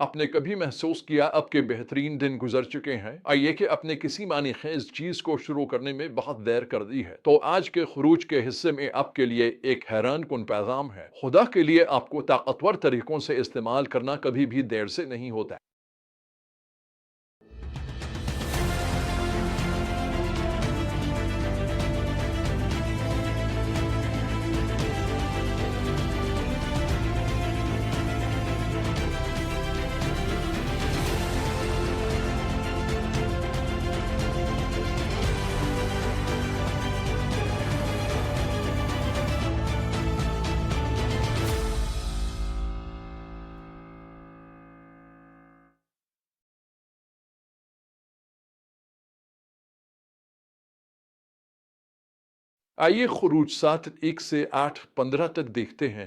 आपने कभी महसूस किया आपके बेहतरीन दिन गुजर चुके हैं, आइए कि अपने किसी मानी खेज चीज को शुरू करने में बहुत देर कर दी है, तो आज के खरूज के हिस्से में आपके लिए एक हैरान कुन पैगाम है। खुदा के लिए आपको ताकतवर तरीकों से इस्तेमाल करना कभी भी देर से नहीं होता। आइए खरूज 7:1 से 8:15 तक देखते हैं,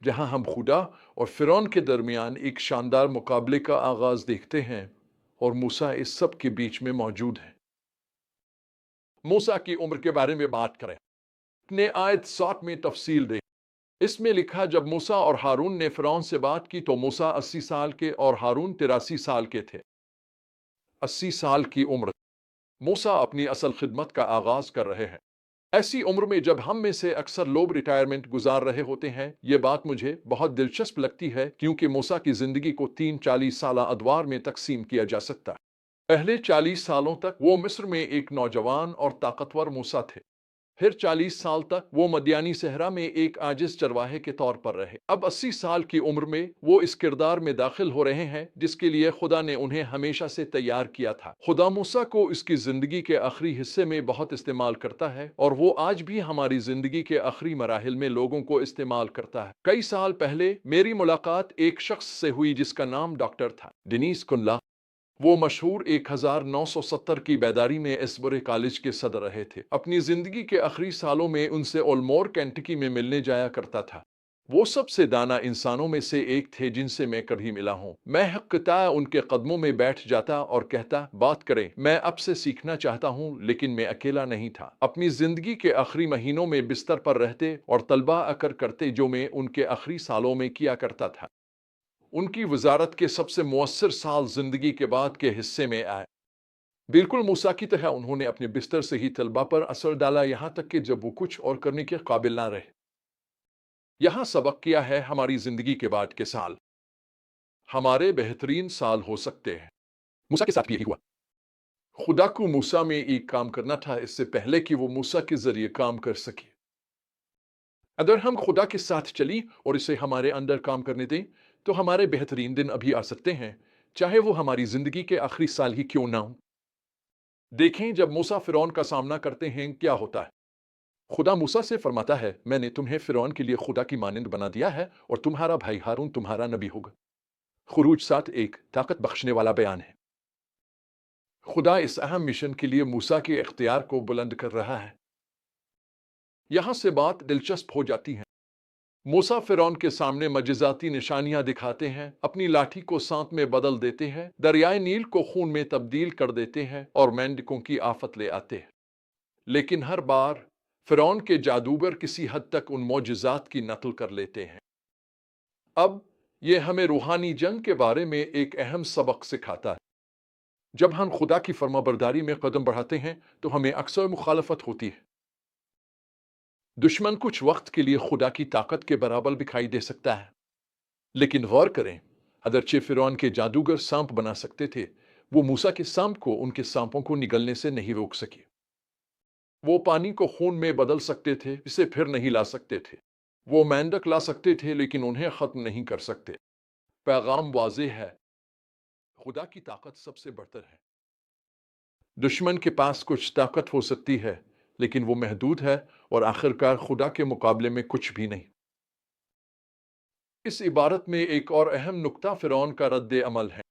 जहां हम खुदा और फिरौन के दरमियान एक शानदार मुकाबले का आगाज देखते हैं और मूसा इस सब के बीच में मौजूद है। मूसा की उम्र के बारे में बात करें, ने आयत 7 में तफसील दे। इसमें लिखा, जब मूसा और हारून ने फिरौन से बात की तो मूसा 80 साल के और हारून 83 साल के थे। 80 साल की उम्र, मूसा अपनी असल खिदमत का आगाज कर रहे हैं। ऐसी उम्र में जब हम में से अक्सर लोग रिटायरमेंट गुजार रहे होते हैं, ये बात मुझे बहुत दिलचस्प लगती है, क्योंकि मूसा की जिंदगी को 40 साल अदवार में तकसीम किया जा सकता है। पहले 40 सालों तक वो मिस्र में एक नौजवान और ताकतवर मूसा थे। फिर 40 साल तक वो मदियानी सहरा में एक आजिज चरवाहे के तौर पर रहे। अब 80 साल की उम्र में वो इस किरदार में दाखिल हो रहे हैं जिसके लिए खुदा ने उन्हें हमेशा से तैयार किया था। खुदा मूसा को इसकी जिंदगी के आखिरी हिस्से में बहुत इस्तेमाल करता है और वो आज भी हमारी जिंदगी के आखिरी मराहिल में लोगों को इस्तेमाल करता है। कई साल पहले मेरी मुलाकात एक शख्स से हुई जिसका नाम डॉक्टर था, डेनिस कुनला। वो मशहूर 1970 की बेदारी में एस्बरे कॉलेज के सदर रहे थे। अपनी जिंदगी के आखिरी सालों में उनसे ओलमोर केंटकी में मिलने जाया करता था। वो सबसे दाना इंसानों में से एक थे जिनसे मैं कभी मिला हूँ। मैं हक़्क़ता उनके कदमों में बैठ जाता और कहता, बात करें, मैं आपसे सीखना चाहता हूँ। लेकिन मैं अकेला नहीं था। अपनी जिंदगी के आखिरी महीनों में बिस्तर पर रहते और तलबा अकर करते जो मैं उनके आखिरी सालों में किया करता था। उनकी वजारत के सबसे मुअस्सर साल जिंदगी के बाद के हिस्से में आए। बिल्कुल मूसा की तरह उन्होंने अपने बिस्तर से ही तलबा पर असर डाला, यहाँ तक कि जब वो कुछ और करने के काबिल ना रहे। यहाँ सबक किया है, हमारी जिंदगी के बाद के साल हमारे बेहतरीन साल हो सकते हैं। मूसा के साथ भी यही हुआ। खुदा को मूसा में एक काम करना था इससे पहले कि वो मूसा के जरिए काम कर सके। अगर हम खुदा के साथ चली और इसे हमारे अंदर काम करने दें, तो हमारे बेहतरीन दिन अभी आ सकते हैं, चाहे वो हमारी जिंदगी के आखिरी साल ही क्यों ना हो। देखें, जब मूसा फिरौन का सामना करते हैं क्या होता है। खुदा मूसा से फरमाता है, मैंने तुम्हें फिरौन के लिए खुदा की मानंद बना दिया है और तुम्हारा भाई हारून तुम्हारा नबी होगा। खुरूज 7:1 ताकत बख्शने वाला बयान है। खुदा इस अहम मिशन के लिए मूसा के इख्तियार को बुलंद कर रहा है। यहां से बात दिलचस्प हो जाती है। मूसा फिरौन के सामने मजिजाती निशानियां दिखाते हैं, अपनी लाठी को सांप में बदल देते हैं, दरियाए नील को खून में तब्दील कर देते हैं और मेंढकों की आफत ले आते हैं। लेकिन हर बार फिरौन के जादूगर किसी हद तक उन मोजज़ात की नकल कर लेते हैं। अब यह हमें रूहानी जंग के बारे में एक अहम सबक सिखाता है। जब हम खुदा की फर्माबरदारी में कदम बढ़ाते हैं तो हमें अक्सर मुखालफत होती है। दुश्मन कुछ वक्त के लिए खुदा की ताकत के बराबर दिखाई दे सकता है, लेकिन गौर करें, अगरचे फिरौन के जादूगर सांप बना सकते थे, वो मूसा के सांप को उनके सांपों को निगलने से नहीं रोक सके। वो पानी को खून में बदल सकते थे, इसे फिर नहीं ला सकते थे। वो मेंढक ला सकते थे, लेकिन उन्हें खत्म नहीं कर सकते। पैगाम वाज़ेह है, खुदा की ताकत सबसे बढ़तर है। दुश्मन के पास कुछ ताकत हो सकती है, लेकिन वो महदूद है और आखिरकार खुदा के मुकाबले में कुछ भी नहीं। इस इबारत में एक और अहम नुक्ता फिरौन का रद्द अमल है।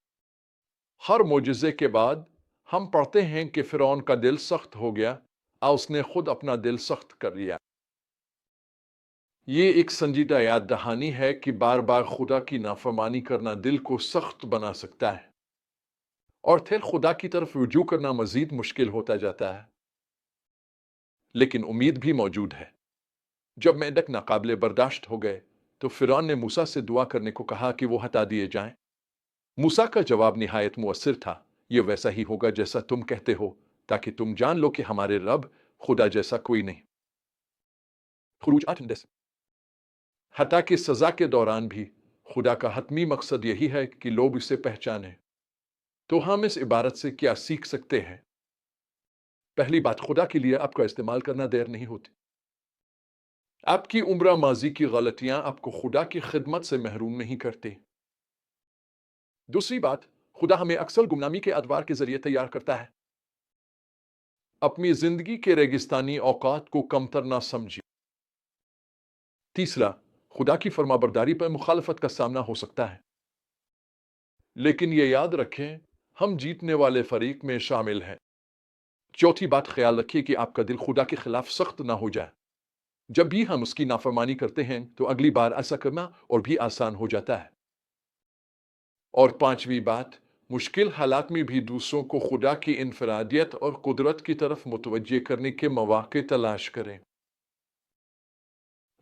हर मोजज़े के बाद हम पढ़ते हैं कि फिरौन का दिल सख्त हो गया और उसने खुद अपना दिल सख्त कर लिया। ये एक संजीदा याद दहानी है कि बार बार खुदा की नाफरमानी करना दिल को सख्त बना सकता है और फिर खुदा की तरफ रुजू करना मजीद मुश्किल होता जाता है। लेकिन उम्मीद भी मौजूद है। जब मेंढक नाकाबिले बर्दाश्त हो गए तो फिरौन ने मूसा से दुआ करने को कहा कि वो हटा दिए जाएं। मूसा का जवाब निहायत मुअस्सिर था, ये वैसा ही होगा जैसा तुम कहते हो, ताकि तुम जान लो कि हमारे रब खुदा जैसा कोई नहीं। खुरूज 8:10। हत्ता कि सजा के दौरान भी खुदा का हतमी मकसद यही है कि लोग इसे पहचानें। तो हम इस इबारत से क्या सीख सकते हैं? पहली बात, खुदा के लिए आपका इस्तेमाल करना देर नहीं होती। आपकी उम्र माजी की गलतियां आपको खुदा की खिदमत से महरूम नहीं करती। दूसरी बात, खुदा हमें अक्सर गुमनामी के अदवार के जरिए तैयार करता है। अपनी जिंदगी के रेगिस्तानी औकात को कमतर ना समझिए। तीसरा, खुदा की फरमाबरदारी पर मुखालफत का सामना हो सकता है, लेकिन ये याद रखें, हम जीतने वाले फरीक में शामिल हैं। चौथी बात, ख्याल रखिए कि आपका दिल खुदा के खिलाफ सख्त ना हो जाए। जब भी हम उसकी नाफरमानी करते हैं तो अगली बार ऐसा करना और भी आसान हो जाता है। और पांचवी बात, मुश्किल हालात में भी दूसरों को खुदा की इनफरादियत और कुदरत की तरफ मुतवज्जे करने के मौके तलाश करें।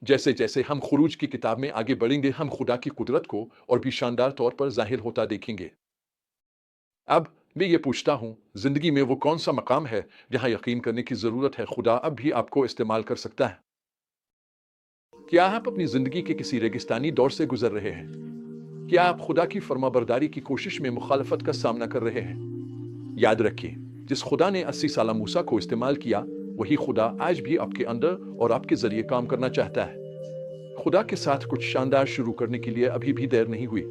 जैसे जैसे हम खुरूज की किताब में आगे बढ़ेंगे, हम खुदा की कुदरत को और भी शानदार तौर पर जाहिर होता देखेंगे। अब मैं ये पूछता हूँ, जिंदगी में वो कौन सा मकाम है जहाँ यकीन करने की जरूरत है खुदा अब भी आपको इस्तेमाल कर सकता है? क्या आप अपनी जिंदगी के किसी रेगिस्तानी दौर से गुजर रहे हैं? क्या आप खुदा की फरमाबरदारी की कोशिश में मुखालफत का सामना कर रहे हैं? याद रखिए, जिस खुदा ने 80 साल मूसा को इस्तेमाल किया, वही खुदा आज भी आपके अंदर और आपके जरिए काम करना चाहता है। खुदा के साथ कुछ शानदार शुरू करने के लिए अभी भी देर नहीं हुई।